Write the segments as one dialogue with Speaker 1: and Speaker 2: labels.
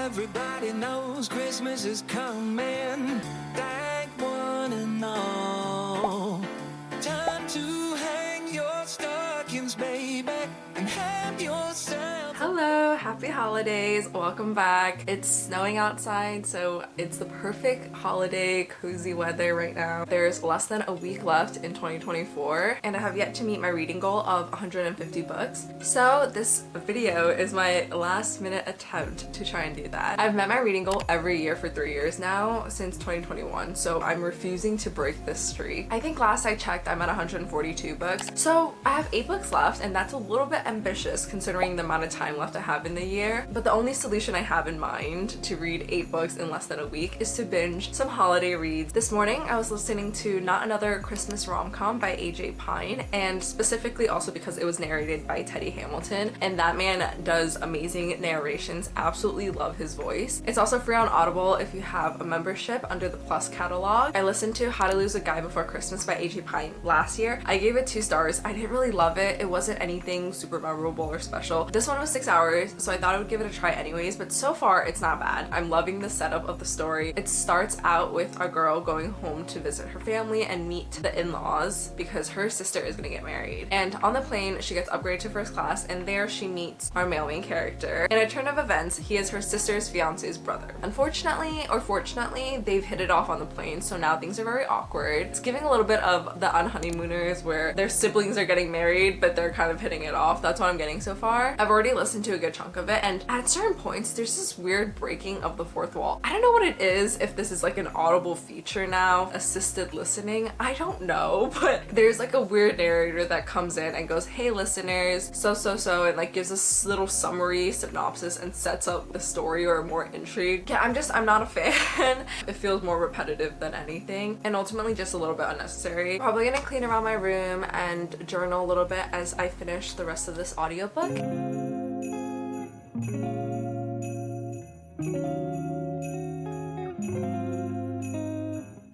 Speaker 1: Everybody knows Christmas is coming. Thank one and all. Time to hang your stockings, baby, and have yourself.
Speaker 2: Hello, happy holidays. Welcome back. It's snowing outside, so it's the perfect holiday cozy weather right now. There's less than a week left in 2024, and I have yet to meet my reading goal of 150 books. So this video is my last minute attempt to try and do that. I've met my reading goal every year for 3 years now since 2021, so I'm refusing to break this streak. I think last I checked I'm at 142 books, so I have 8 books left, and that's a little bit ambitious considering the amount of time left I have in the year. But the only solution I have in mind to read 8 books in less than a week is to binge some holiday reads. This morning I was listening to Not Another Christmas Rom-Com by AJ Pine, and specifically also because it was narrated by Teddy Hamilton, and that man does amazing narrations. Absolutely love his voice. It's also free on Audible if you have a membership under the Plus catalog. I listened to How to Lose a Guy Before Christmas by AJ Pine last year. I gave it 2 stars. I didn't really love it. It wasn't anything super memorable or special. This one was 6 hours, so I thought I would give it a try anyways, but so far it's not bad. I'm loving the setup of the story. It starts out with a girl going home to visit her family and meet the in-laws because her sister is gonna get married. And on the plane, she gets upgraded to first class, and there she meets our male main character. In a turn of events, he is her sister's fiance's brother. Unfortunately, or fortunately, they've hit it off on the plane, so now things are very awkward. It's giving a little bit of the Unhoneymooners where their siblings are getting married, but they're kind of hitting it off. That's what I'm getting so far. I've already listened to a good chunk of it, and at certain points there's this weird breaking of the fourth wall. I don't know what it is, if this is like an Audible feature now, assisted listening, I don't know, but there's like a weird narrator that comes in and goes, hey listeners, so, and like gives this little summary synopsis and sets up the story or more intrigue. Yeah, I'm not a fan. It feels more repetitive than anything, and ultimately just a little bit unnecessary. Probably gonna clean around my room and journal a little bit as I finish the rest of this audiobook.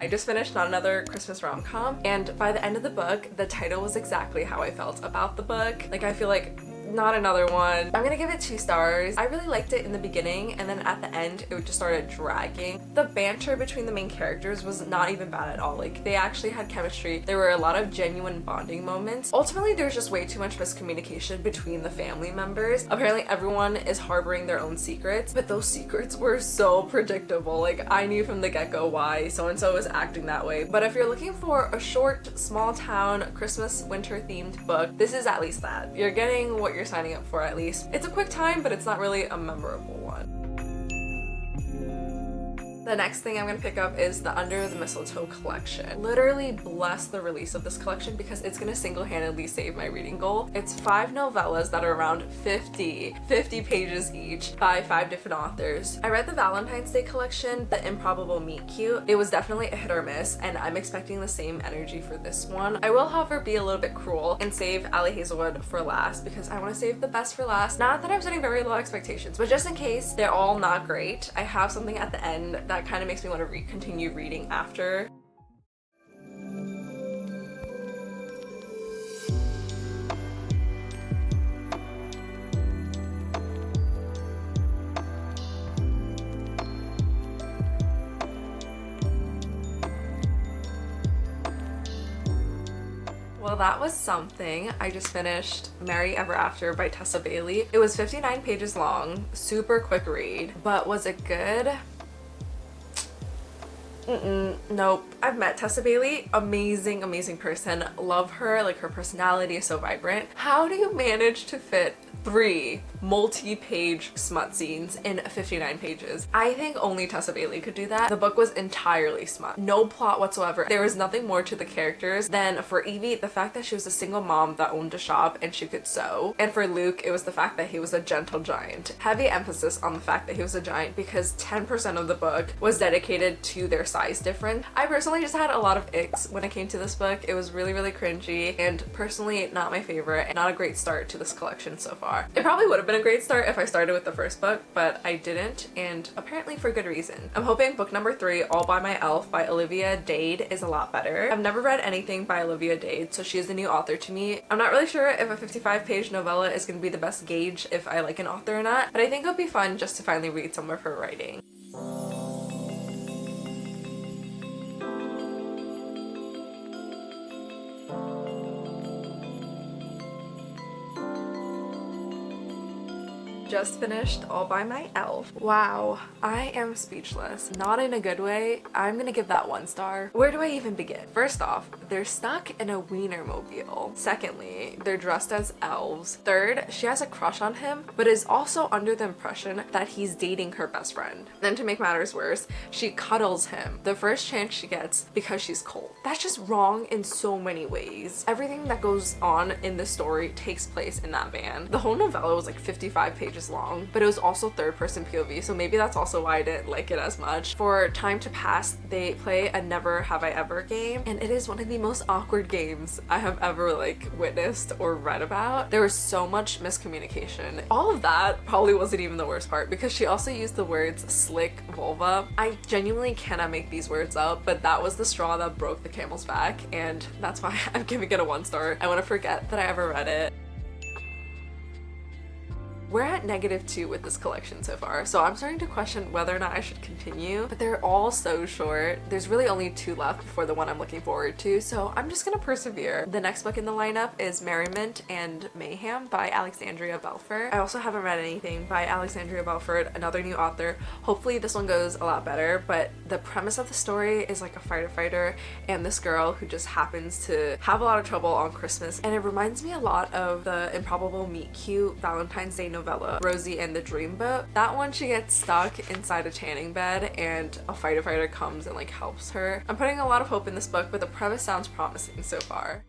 Speaker 2: I just finished Not Another Christmas Rom-Com, and by the end of the book, the title was exactly how I felt about the book. Like, I feel like not another one. I'm gonna give it 2 stars. I really liked it in the beginning, and then at the end it just started dragging. The banter between the main characters was not even bad at all. Like, they actually had chemistry. There were a lot of genuine bonding moments. Ultimately, there's just way too much miscommunication between the family members. Apparently everyone is harboring their own secrets, but those secrets were so predictable. Like, I knew from the get-go why so-and-so was acting that way. But if you're looking for a short, small-town, Christmas, winter-themed book, this is at least that. You're getting what you're signing up for at least. It's a quick time, but it's not really a memorable one. The next thing I'm gonna pick up is the Under the Mistletoe collection. Literally bless the release of this collection because it's gonna single-handedly save my reading goal. It's 5 novellas that are around 50 pages each by 5 different authors. I read the Valentine's Day collection, The Improbable Meet Cute. It was definitely a hit or miss, and I'm expecting the same energy for this one. I will, however, be a little bit cruel and save Ali Hazelwood for last because I want to save the best for last. Not that I'm setting very low expectations, but just in case they're all not great, I have something at the end that kind of makes me want to continue reading after. Well, that was something. I just finished Merry Ever After by Tessa Bailey. It was 59 pages long, super quick read, but was it good? Nope. I've met Tessa Bailey, amazing person. Love her, like her personality is so vibrant. How do you manage to fit 3 multi-page smut scenes in 59 pages? I think only Tessa Bailey could do that. The book was entirely smut. No plot whatsoever. There was nothing more to the characters than for Evie, the fact that she was a single mom that owned a shop and she could sew. And for Luke, it was the fact that he was a gentle giant. Heavy emphasis on the fact that he was a giant because 10% of the book was dedicated to their size difference. I personally just had a lot of icks when it came to this book. It was really cringy and personally not my favorite and not a great start to this collection so far. far. It probably would have been a great start if I started with the first book, but I didn't, and apparently for good reason. I'm hoping book number 3, All by My Elf by Olivia Dade, is a lot better. I've never read anything by Olivia Dade, so she is a new author to me. I'm not really sure if a 55-page novella is going to be the best gauge if I like an author or not, but I think it'll be fun just to finally read some of her writing. Just finished All by My Elf. Wow, I am speechless. Not in a good way. I'm gonna give that 1 star. Where do I even begin? First off, they're stuck in a Wienermobile. Secondly, they're dressed as elves. Third, she has a crush on him, but is also under the impression that he's dating her best friend. Then to make matters worse, she cuddles him the first chance she gets because she's cold. That's just wrong in so many ways. Everything that goes on in the story takes place in that van. The whole novella was like 55 pages long, but it was also third-person POV, so maybe that's also why I didn't like it as much. For time to pass, they play a Never Have I Ever game, and it is one of the most awkward games I have ever like witnessed or read about. There was so much miscommunication. All of that probably wasn't even the worst part, because she also used the words slick vulva. I genuinely cannot make these words up, but that was the straw that broke the camel's back, and that's why I'm giving it a 1 star. I want to forget that I ever read it. We're at -2 with this collection so far, so I'm starting to question whether or not I should continue, but they're all so short. There's really only 2 left before the one I'm looking forward to, so I'm just gonna persevere. The next book in the lineup is Merriment and Mayhem by Alexandria Bellefeur. I also haven't read anything by Alexandria Bellefeur, another new author. Hopefully this one goes a lot better, but the premise of the story is like a fighter and this girl who just happens to have a lot of trouble on Christmas, and it reminds me a lot of the Improbable Meet Cute Valentine's Day novella, Rosie and the Dreamboat. That one, she gets stuck inside a tanning bed and a fighter comes and like helps her. I'm putting a lot of hope in this book, but the premise sounds promising so far.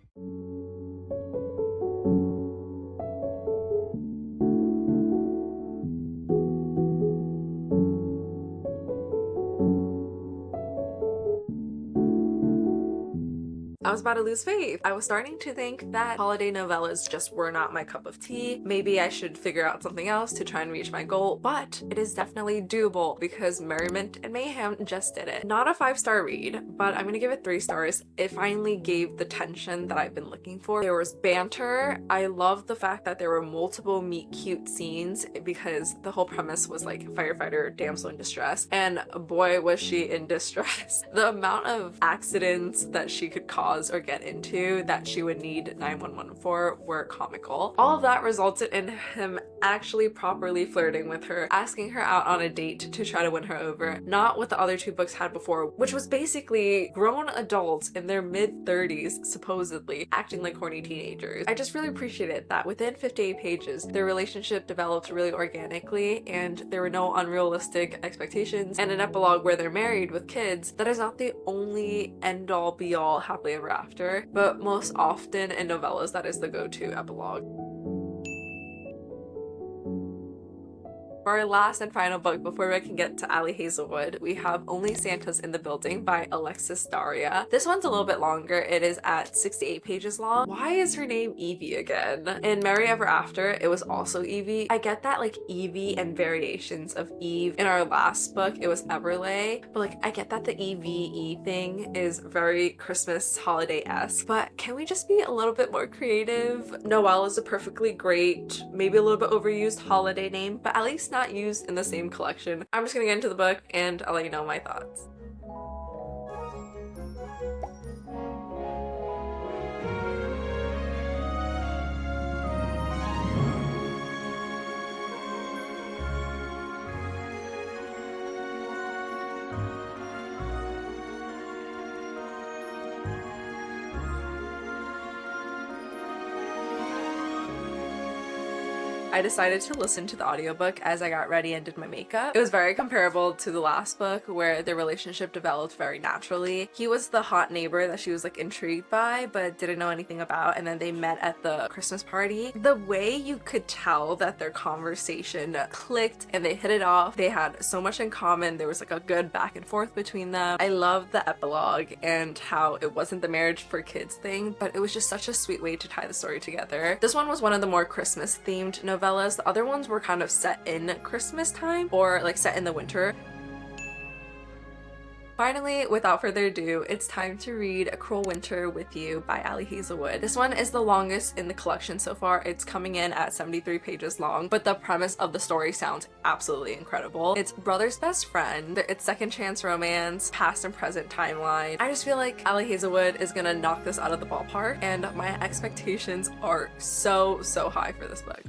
Speaker 2: I was about to lose faith. I was starting to think that holiday novellas just were not my cup of tea. Maybe I should figure out something else to try and reach my goal, but it is definitely doable because Merriment and Mayhem just did it. Not a 5-star read, but I'm gonna give it 3 stars. It finally gave the tension that I've been looking for. There was banter. I love the fact that there were multiple meet cute scenes because the whole premise was like firefighter, damsel in distress, and boy was she in distress. The amount of accidents that she could cause or get into that she would need 911 for were comical. All of that resulted in him actually properly flirting with her, asking her out on a date to try to win her over, not what the other 2 books had before, which was basically grown adults in their mid-30s supposedly acting like horny teenagers. I just really appreciated that within 58 pages their relationship developed really organically and there were no unrealistic expectations, and an epilogue where they're married with kids that is not the only end-all be-all happily ever after, but most often in novellas that is the go-to epilogue. For our last and final book before I can get to Ali Hazelwood, we have Only Santas in the Building by Alexis Daria. This one's a little bit longer. It is at 68 pages long. Why is her name Evie again? In Merry Ever After, it was also Evie. I get that like Evie and variations of Eve. In our last book, it was Everlay, but like I get that the EVE thing is very Christmas holiday-esque, but can we just be a little bit more creative? Noelle is a perfectly great, maybe a little bit overused holiday name, but at least not used in the same collection. I'm just gonna get into the book and I'll let you know my thoughts. I decided to listen to the audiobook as I got ready and did my makeup. It was very comparable to the last book where their relationship developed very naturally. He was the hot neighbor that she was like intrigued by but didn't know anything about, and then they met at the Christmas party. The way you could tell that their conversation clicked and they hit it off, they had so much in common. There was like a good back and forth between them. I loved the epilogue and how it wasn't the marriage for kids thing, but it was just such a sweet way to tie the story together. This one was one of the more Christmas themed novellas novellas. The other ones were kind of set in Christmas time or like set in the winter. Finally, without further ado, it's time to read A Cruel Winter with You by Ali Hazelwood. This one is the longest in the collection so far. It's coming in at 73 pages long, but the premise of the story sounds absolutely incredible. It's brother's best friend, it's second chance romance, past and present timeline. I just feel like Ali Hazelwood is gonna knock this out of the ballpark, and my expectations are so high for this book.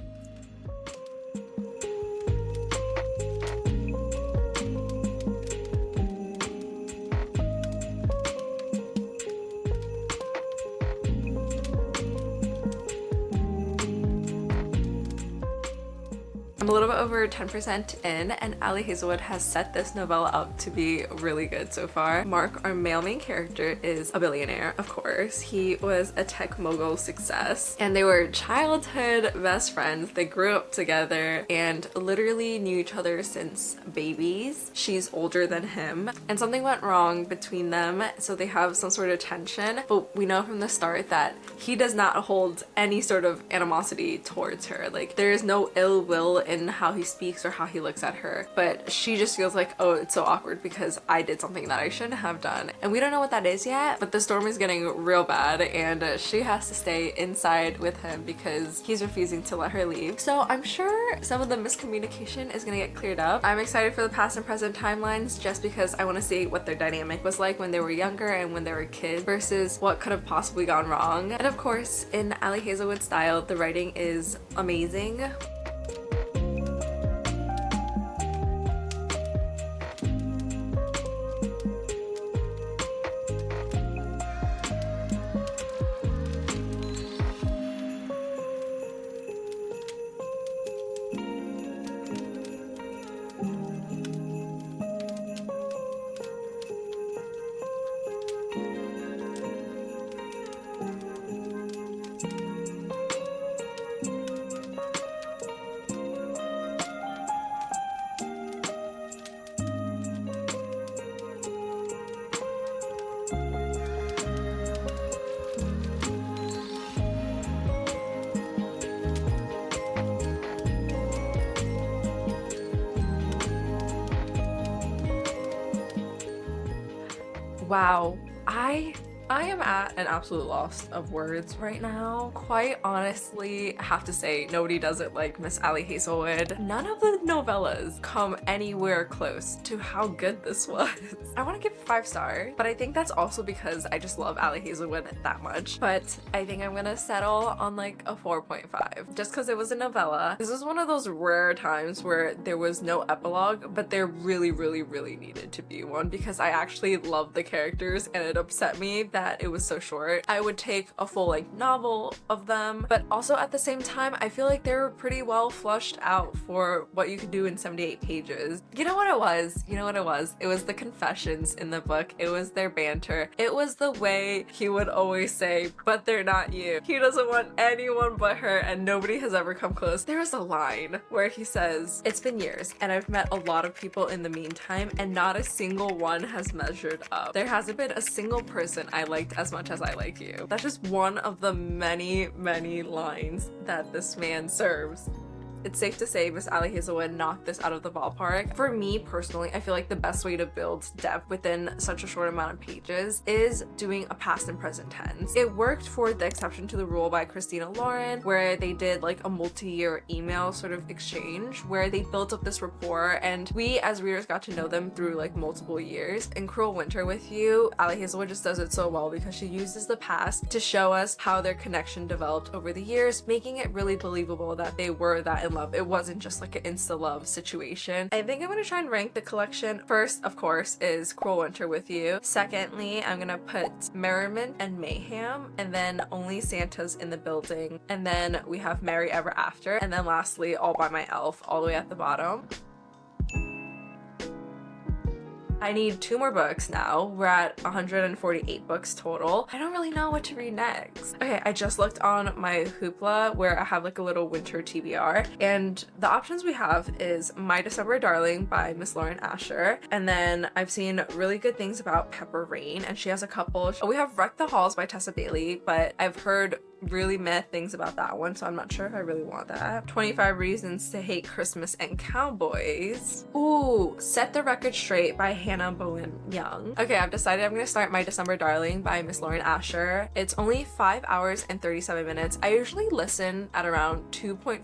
Speaker 2: I'm a little bit over 10% in, and Ali Hazelwood has set this novella up to be really good so far. Mark, our male main character, is a billionaire, of course. He was a tech mogul success, and they were childhood best friends. They grew up together and literally knew each other since babies. She's older than him, and something went wrong between them, so they have some sort of tension, but we know from the start that he does not hold any sort of animosity towards her. Like, there is no ill will in how he speaks or how he looks at her, but she just feels like, oh, it's so awkward because I did something that I shouldn't have done. And we don't know what that is yet, but the storm is getting real bad, and she has to stay inside with him because he's refusing to let her leave. So I'm sure some of the miscommunication is gonna get cleared up. I'm excited for the past and present timelines just because I want to see what their dynamic was like when they were younger and when they were kids versus what could have possibly gone wrong. And of course, in Ali Hazelwood style, the writing is amazing. Wow, I am at an absolute loss of words right now. Quite honestly, have to say, nobody does it like Miss Ali Hazelwood. None of the novellas come anywhere close to how good this was. I want to give it 5 stars, but I think that's also because I just love Ali Hazelwood that much. But I think I'm gonna settle on like a 4.5, just because it was a novella. This is one of those rare times where there was no epilogue, but there really needed to be one because I actually loved the characters, and it upset me that it was so short. I would take a full-length novel of them, but also at the same time, I feel like they were pretty well flushed out for what you could do in 78 pages. You know what it was? You know what it was? It was the confessions in the book. It was their banter. It was the way he would always say, but they're not you. He doesn't want anyone but her, and nobody has ever come close. There was a line where he says, "It's been years, and I've met a lot of people in the meantime, and not a single one has measured up. There hasn't been a single person I liked as much as I like you." That's just one of the many lines that this man serves. It's safe to say Miss Ali Hazelwood knocked this out of the ballpark. For me personally, I feel like the best way to build depth within such a short amount of pages is doing a past and present tense. It worked for The Exception to the Rule by Christina Lauren, where they did like a multi-year email sort of exchange where they built up this rapport, and we as readers got to know them through like multiple years. In Cruel Winter with You, Ali Hazelwood just does it so well because she uses the past to show us how their connection developed over the years, making it really believable that they were that in love. It wasn't just like an insta-love situation. I think I'm gonna try and rank the collection. First, of course, is Cruel Winter with You. Secondly, I'm gonna put Merriment and Mayhem, and then Only Santa's in the Building, and then we have Merry Ever After, and then lastly, All by My Elf, all the way at the bottom. I need 2 more books now. We're at 148 books total. I don't really know what to read next. Okay, I just looked on my Hoopla where I have like a little winter TBR, and the options we have is My December Darling by Miss Lauren Asher, and then I've seen really good things about Pepper Rayne, and she has a couple. We have Wreck the Halls by Tessa Bailey, but I've heard really meh things about that one, so I'm not sure if I really want that. 25 Reasons to Hate Christmas and Cowboys. Ooh, Set the Record Straight by Hannah Bowen Young. Okay, I've decided I'm gonna start My December Darling by Miss Lauren Asher. It's only 5 hours and 37 minutes. I usually listen at around 2.5,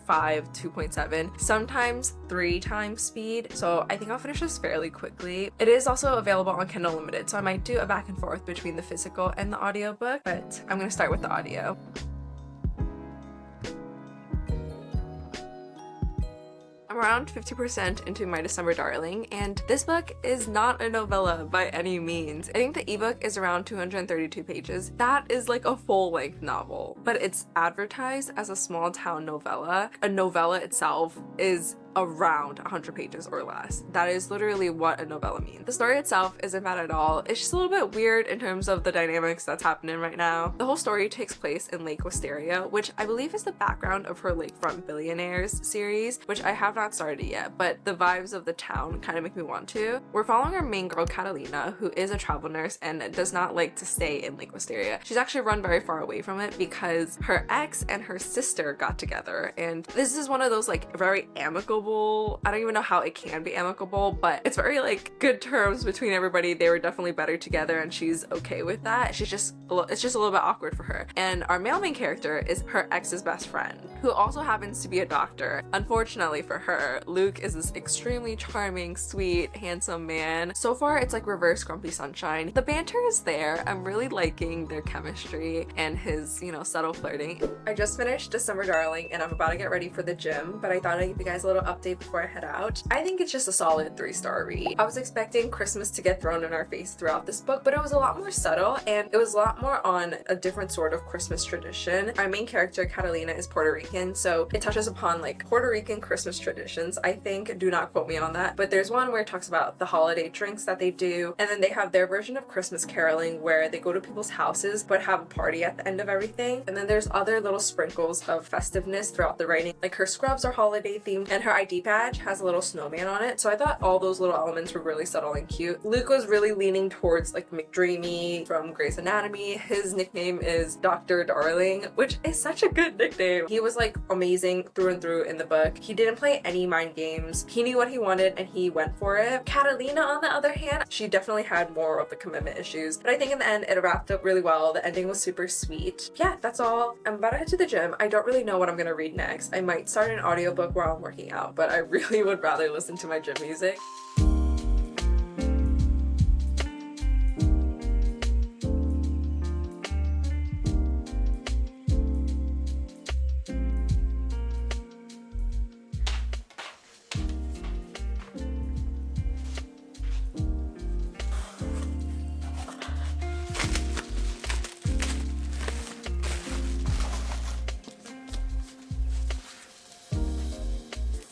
Speaker 2: 2.7, sometimes 3 times speed, so I think I'll finish this fairly quickly. It is also available on Kindle Unlimited, so I might do a back and forth between the physical and the audiobook, but I'm gonna start with the audio. I'm around 50% into My December Darling, and this book is not a novella by any means. I think the ebook is around 232 pages. That is like a full-length novel, but it's advertised as a small town novella. A novella itself is around 100 pages or less. That is literally what a novella means. The story itself isn't bad at all. It's just a little bit weird in terms of the dynamics that's happening right now. The whole story takes place in Lake Wisteria, which I believe is the background of her Lakefront Billionaires series, which I have not started yet, but the vibes of the town kind of make me want to. We're following our main girl, Catalina, who is a travel nurse and does not like to stay in Lake Wisteria. She's actually run very far away from it because her ex and her sister got together, and this is one of those like very amicable, I don't even know how it can be amicable, but it's very like good terms between everybody. They were definitely better together and she's okay with that. It's just a little bit awkward for her. And our male main character is her ex's best friend, who also happens to be a doctor. Unfortunately for her, Luke is this extremely charming, sweet, handsome man. So far it's like reverse Grumpy Sunshine. The banter is there. I'm really liking their chemistry and his, you know, subtle flirting. I just finished December Darling and I'm about to get ready for the gym, but I thought I'd give you guys a little update before I head out. I think it's just a solid 3-star read. I was expecting Christmas to get thrown in our face throughout this book, but it was a lot more subtle and it was a lot more on a different sort of Christmas tradition. Our main character, Catalina, is Puerto Rican, so it touches upon like Puerto Rican Christmas traditions. I think, do not quote me on that, but there's one where it talks about the holiday drinks that they do, and then they have their version of Christmas caroling where they go to people's houses but have a party at the end of everything. And then there's other little sprinkles of festiveness throughout the writing, like her scrubs are holiday themed and her ID badge has a little snowman on it, so I thought all those little elements were really subtle and cute. Luke was really leaning towards like McDreamy from Grey's Anatomy. His nickname is Dr. Darling, which is such a good nickname. He was like amazing through and through in the book. He didn't play any mind games. He knew what he wanted and he went for it. Catalina, on the other hand, she definitely had more of the commitment issues, but I think in the end it wrapped up really well. The ending was super sweet. Yeah, that's all. I'm about to head to the gym. I don't really know what I'm gonna read next. I might start an audiobook while I'm working out, but I really would rather listen to my gym music.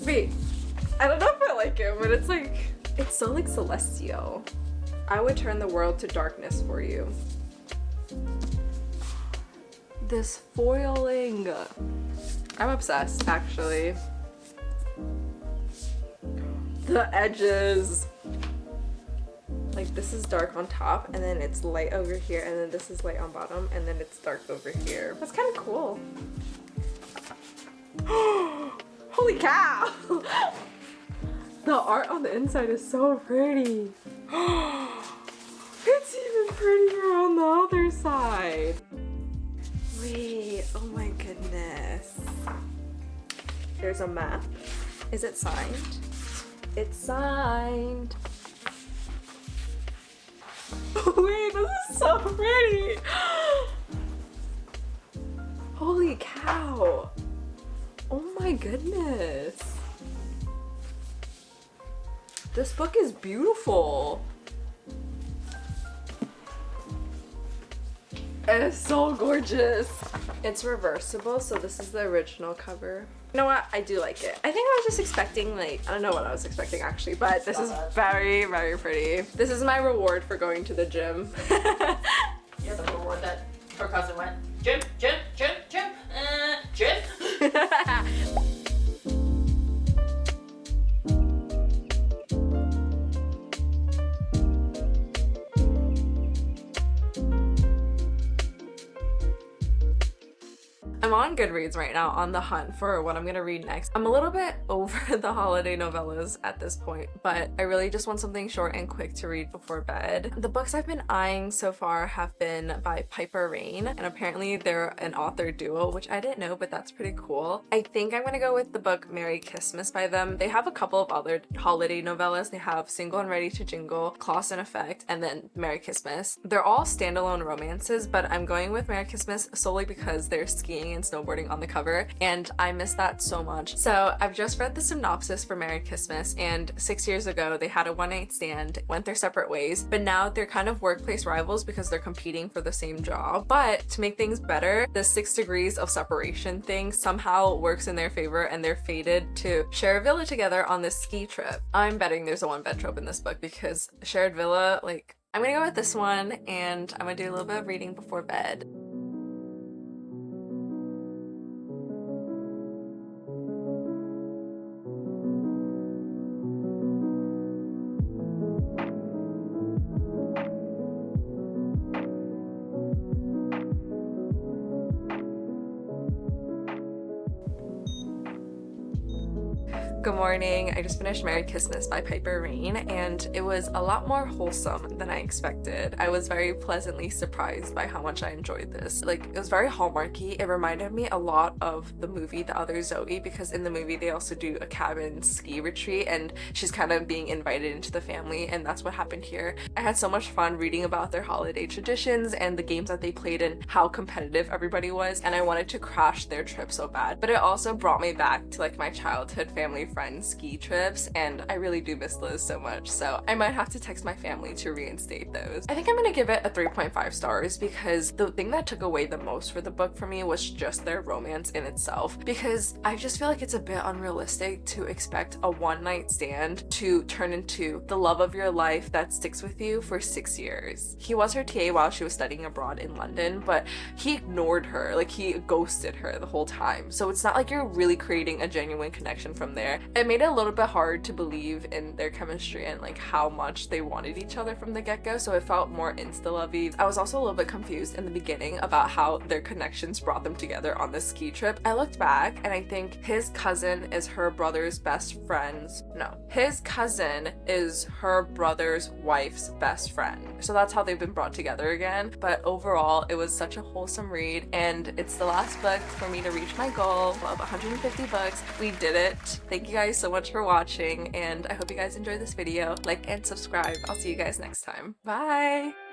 Speaker 2: Wait, I don't know if I like it, but it's so like celestial. I would turn the world to darkness for you. This foiling. I'm obsessed, actually. The edges. Like this is dark on top and then it's light over here and then this is light on bottom and then it's dark over here. That's kind of cool. Holy cow! The art on the inside is so pretty. It's even prettier on the other side. Wait, oh my goodness. There's a map. Is it signed? It's signed. Wait, this is so pretty. Holy cow. Oh my goodness. This book is beautiful. It is so gorgeous. It's reversible, so this is the original cover. You know what? I do like it. I think I was just expecting like, I don't know what I was expecting actually, but this is very, very pretty. This is my reward for going to the gym.
Speaker 3: You're the reward that her cousin went, gym, gym, gym, gym, gym.
Speaker 2: I'm on Goodreads right now on the hunt for what I'm gonna read next. I'm a little bit over the holiday novellas at this point, but I really just want something short and quick to read before bed. The books I've been eyeing so far have been by Piper Rayne, and apparently they're an author duo, which I didn't know, but that's pretty cool. I think I'm gonna go with the book Merry Kissmas by them. They have a couple of other holiday novellas. They have Single and Ready to Jingle, Clause and Effect, and then Merry Kissmas. They're all standalone romances, but I'm going with Merry Kissmas solely because they're skiing and snowboarding on the cover, and I miss that so much. So I've just read the synopsis for Merry Kissmas, and 6 years ago they had a one-night stand, went their separate ways, but now they're kind of workplace rivals because they're competing for the same job. But to make things better, the 6 degrees of separation thing somehow works in their favor, and they're fated to share a villa together on this ski trip. I'm betting there's a one-bed trope in this book because shared villa, like, I'm gonna go with this one, and I'm gonna do a little bit of reading before bed. Good morning. I just finished Merry Kissmas by Piper Rayne, and it was a lot more wholesome than I expected. I was very pleasantly surprised by how much I enjoyed this. Like, it was very Hallmarky. It reminded me a lot of the movie The Other Zoe, because in the movie they also do a cabin ski retreat and she's kind of being invited into the family, and that's what happened here. I had so much fun reading about their holiday traditions and the games that they played and how competitive everybody was, and I wanted to crash their trip so bad. But it also brought me back to like my childhood family friend ski trips, and I really do miss those so much, so I might have to text my family to reinstate those. I think I'm gonna give it a 3.5 stars because the thing that took away the most for the book for me was just their romance in itself, because I just feel like it's a bit unrealistic to expect a one-night stand to turn into the love of your life that sticks with you for 6 years. He was her TA while she was studying abroad in London, but he ignored her, like he ghosted her the whole time, so it's not like you're really creating a genuine connection from there. It made it a little bit hard to believe in their chemistry and like how much they wanted each other from the get-go, so it felt more insta-lovey. I was also a little bit confused in the beginning about how their connections brought them together on this ski trip. I looked back and I think his cousin is her brother's best friend's, no, his cousin is her brother's wife's best friend. So that's how they've been brought together again. But overall, it was such a wholesome read, and it's the last book for me to reach my goal of 150 books. We did it. Thank you guys so much for watching, and I hope you guys enjoyed this video. Like and subscribe. I'll see you guys next time. Bye!